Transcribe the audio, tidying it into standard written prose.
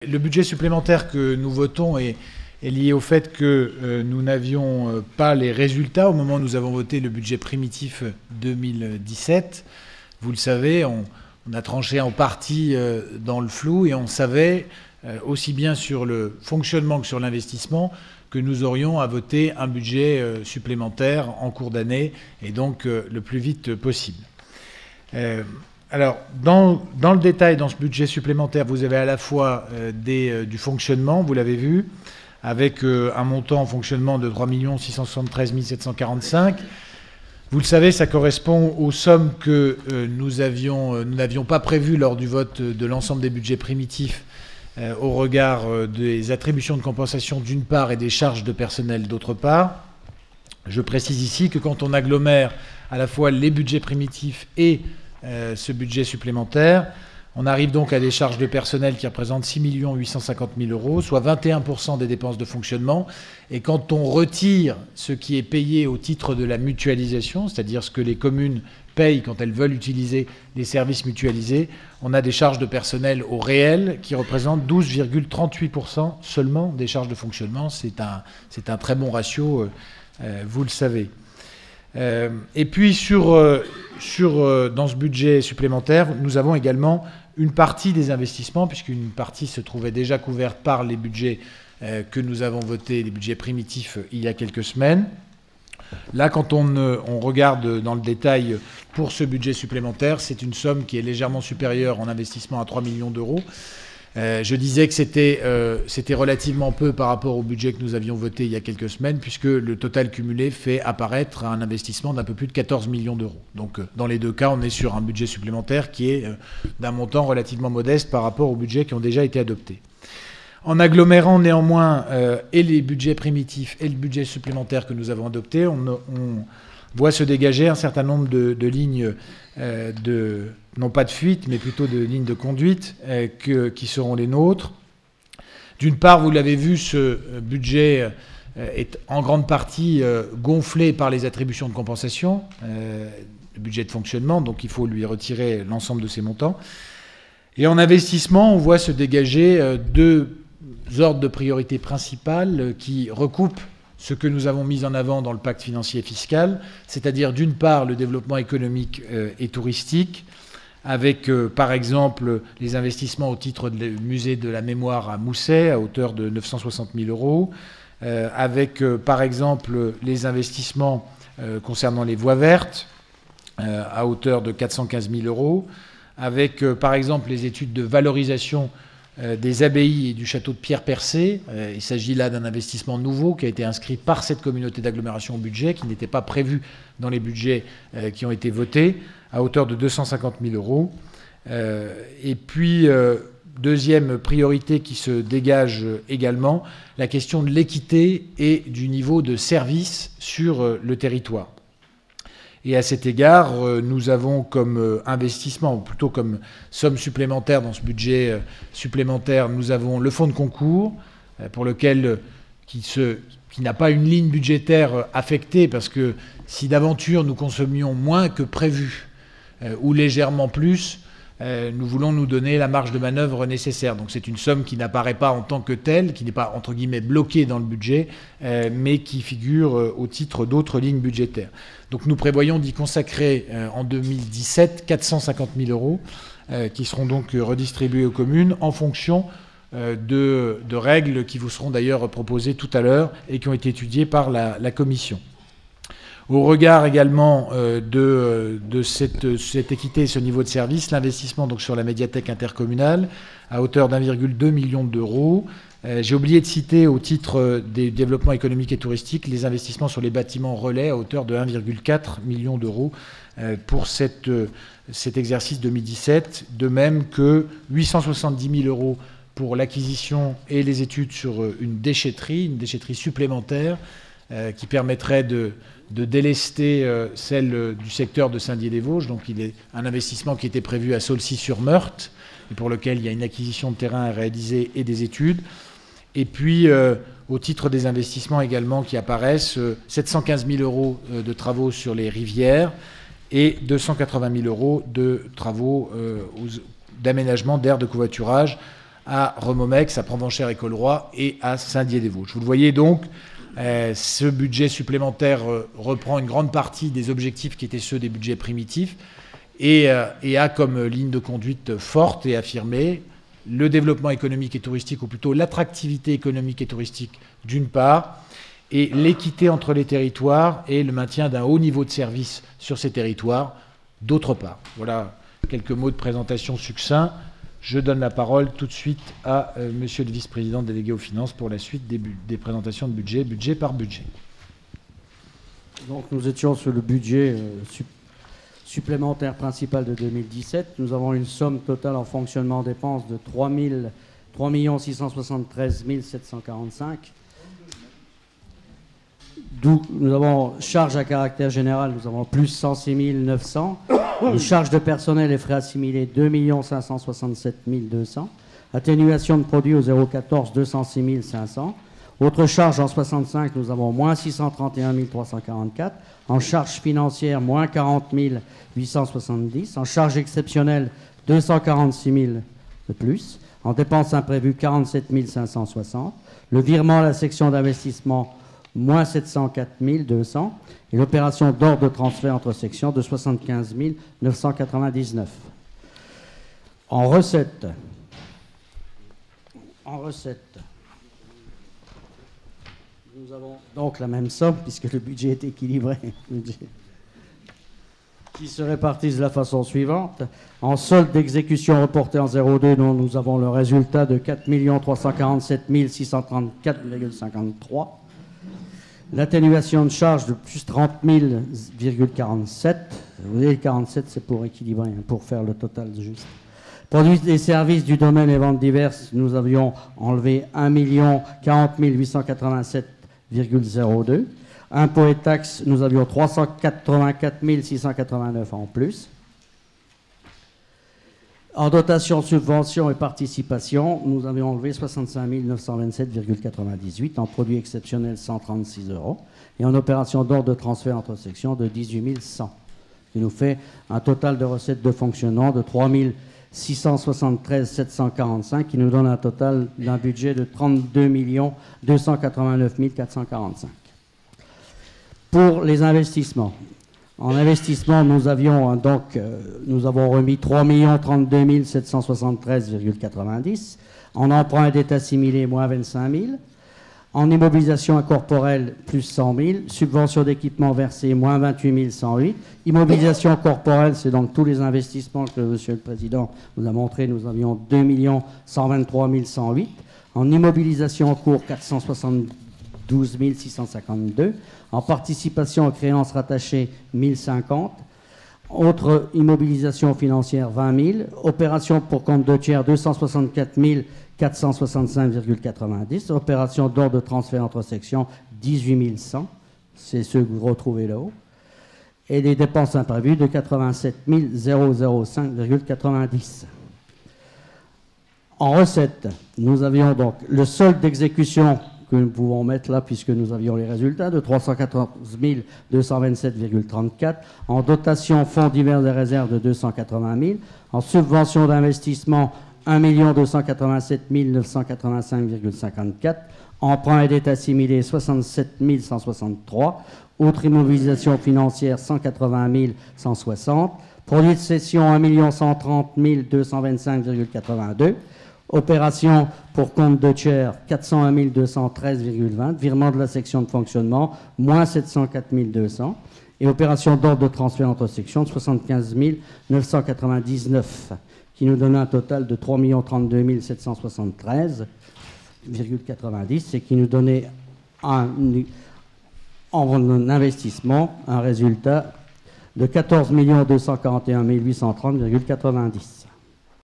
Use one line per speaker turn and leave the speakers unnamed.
Le budget supplémentaire que nous votons est lié au fait que nous n'avions pas les résultats au moment où nous avons voté le budget primitif 2017. Vous le savez, on a tranché en partie dans le flou et on savait, aussi bien sur le fonctionnement que sur l'investissement, que nous aurions à voter un budget supplémentaire en cours d'année et donc le plus vite possible. Alors, dans le détail, dans ce budget supplémentaire, vous avez à la fois du fonctionnement, vous l'avez vu, avec un montant en fonctionnement de 3 673 745. Vous le savez, ça correspond aux sommes que nous n'avions pas prévues lors du vote de l'ensemble des budgets primitifs au regard des attributions de compensation d'une part et des charges de personnel d'autre part. Je précise ici que quand on agglomère à la fois les budgets primitifs et ce budget supplémentaire, on arrive donc à des charges de personnel qui représentent 6 850 000 euros, soit 21% des dépenses de fonctionnement. Et quand on retire ce qui est payé au titre de la mutualisation, c'est-à-dire ce que les communes payent quand elles veulent utiliser les services mutualisés, on a des charges de personnel au réel qui représentent 12,38% seulement des charges de fonctionnement. C'est un très bon ratio, vous le savez. Et puis dans ce budget supplémentaire, nous avons également une partie des investissements, puisqu'une partie se trouvait déjà couverte par les budgets que nous avons votés, les budgets primitifs, il y a quelques semaines. Là, quand on regarde dans le détail pour ce budget supplémentaire, c'est une somme qui est légèrement supérieure en investissement à 3 millions d'euros. Je disais que c'était relativement peu par rapport au budget que nous avions voté il y a quelques semaines, puisque le total cumulé fait apparaître un investissement d'un peu plus de 14 millions d'euros. Donc dans les deux cas, on est sur un budget supplémentaire qui est d'un montant relativement modeste par rapport aux budgets qui ont déjà été adoptés. En agglomérant néanmoins et les budgets primitifs et le budget supplémentaire que nous avons adopté, on voit se dégager un certain nombre de lignes non pas de fuite, mais plutôt de lignes de conduite qui seront les nôtres. D'une part, vous l'avez vu, ce budget est en grande partie gonflé par les attributions de compensation, le budget de fonctionnement, donc il faut lui retirer l'ensemble de ces montants. Et en investissement, on voit se dégager deux ordres de priorité principales qui recoupent ce que nous avons mis en avant dans le pacte financier et fiscal, c'est-à-dire d'une part le développement économique et touristique, avec par exemple les investissements au titre du musée de la mémoire à Mousset à hauteur de 960 000 euros, avec par exemple les investissements concernant les voies vertes à hauteur de 415 000 euros, avec par exemple les études de valorisation des abbayes et du château de Pierre-Percé. Il s'agit là d'un investissement nouveau qui a été inscrit par cette communauté d'agglomération au budget, qui n'était pas prévu dans les budgets qui ont été votés, à hauteur de 250 000 euros. Et puis, deuxième priorité qui se dégage également, la question de l'équité et du niveau de service sur le territoire. Et à cet égard, nous avons comme investissement, ou plutôt comme somme supplémentaire dans ce budget supplémentaire, nous avons le fonds de concours, pour lequel qui n'a pas une ligne budgétaire affectée, parce que si d'aventure nous consommions moins que prévu, ou légèrement plus, nous voulons nous donner la marge de manœuvre nécessaire. Donc c'est une somme qui n'apparaît pas en tant que telle, qui n'est pas, entre guillemets, bloquée dans le budget, mais qui figure au titre d'autres lignes budgétaires. Donc nous prévoyons d'y consacrer en 2017 450 000 euros, qui seront donc redistribués aux communes en fonction de règles qui vous seront d'ailleurs proposées tout à l'heure et qui ont été étudiées par la Commission. Au regard également de cette équité et ce niveau de service, l'investissement donc sur la médiathèque intercommunale à hauteur d'1,2 million d'euros. J'ai oublié de citer au titre des développements économiques et touristiques les investissements sur les bâtiments relais à hauteur de 1,4 million d'euros pour cet exercice 2017, de même que 870 000 euros pour l'acquisition et les études sur une déchetterie supplémentaire qui permettrait de délester celle du secteur de Saint-Dié-des-Vosges. Donc il est un investissement qui était prévu à Saulcy-sur-Meurthe et pour lequel il y a une acquisition de terrain à réaliser et des études. Et puis, au titre des investissements également qui apparaissent, 715 000 euros de travaux sur les rivières et 280 000 euros de travaux d'aménagement d'aires de covoiturage à Remomex, à Provenchères-et-Colroy et à Saint-Dié-des-Vosges. Vous le voyez donc, ce budget supplémentaire reprend une grande partie des objectifs qui étaient ceux des budgets primitifs et a comme ligne de conduite forte et affirmée le développement économique et touristique, ou plutôt l'attractivité économique et touristique d'une part, et l'équité entre les territoires et le maintien d'un haut niveau de service sur ces territoires d'autre part. Voilà quelques mots de présentation succincts. Je donne la parole tout de suite à monsieur le vice-président délégué aux finances pour la suite des présentations de budget, budget par budget.
Donc nous étions sur le budget supplémentaire principal de 2017. Nous avons une somme totale en fonctionnement dépenses de 3 673 745. D'où nous avons charges à caractère général, nous avons plus 106 900. Les charges de personnel et frais assimilés, 2 567 200. Atténuation de produits au 014, 206 500. Autres charges en 65, nous avons moins 631 344. En charges financières, moins 40 870. En charges exceptionnelles, 246 000 de plus. En dépenses imprévues, 47 560. Le virement à la section d'investissement, moins 704 200. Et l'opération d'ordre de transfert entre sections de 75 999. En recettes, nous avons donc la même somme, puisque le budget est équilibré, qui se répartissent de la façon suivante. En solde d'exécution reporté en 02, dont nous avons le résultat de 4 347 634,53. L'atténuation de charge de plus 30 000,47. Vous voyez, le 47, c'est pour équilibrer, pour faire le total juste. Produits et services du domaine et ventes diverses, nous avions enlevé 1 40 887,02. Impôts et taxes, nous avions 384 689 en plus. En dotation, subvention et participation, nous avions enlevé 65 927,98. En produits exceptionnels, 136 €. Et en opération d'ordre de transfert entre sections, de 18 100. Ce qui nous fait un total de recettes de fonctionnement de 3 673 745, qui nous donne un total d'un budget de 32 289 445. Pour les investissements. En investissement, nous avons remis 3 032 773,90. En emprunt et dette assimilée, moins 25 000. En immobilisation incorporelle, plus 100 000. Subvention d'équipement versée, moins 28 108. Immobilisation corporelle, c'est donc tous les investissements que Monsieur le Président nous a montré. Nous avions 2 123 108. En immobilisation en cours, 472 652. En participation aux créances rattachées, 1050. Autre immobilisation financière, 20 000. Opération pour compte de tiers, 264 465,90. Opération d'ordre de transfert entre sections, 18 100. C'est ceux que vous retrouvez là-haut. Et des dépenses imprévues de 87 005,90. En recettes, nous avions donc le solde d'exécution que nous pouvons mettre là, puisque nous avions les résultats, de 314 227,34. En dotation fonds divers et réserves de 280 000. En subvention d'investissement, 1 287 985,54. Emprunt et dette assimilée, 67 163. Autre immobilisation financière, 180 160. Produit de cession, 1 130 225,82. Opération pour compte de tiers, 401 213,20. Virement de la section de fonctionnement, moins 704 200. Et opération d'ordre de transfert entre sections, de 75 999, qui nous donne un total de 3 032 773,90 et qui nous donnait en investissement un résultat de 14 241 830,90.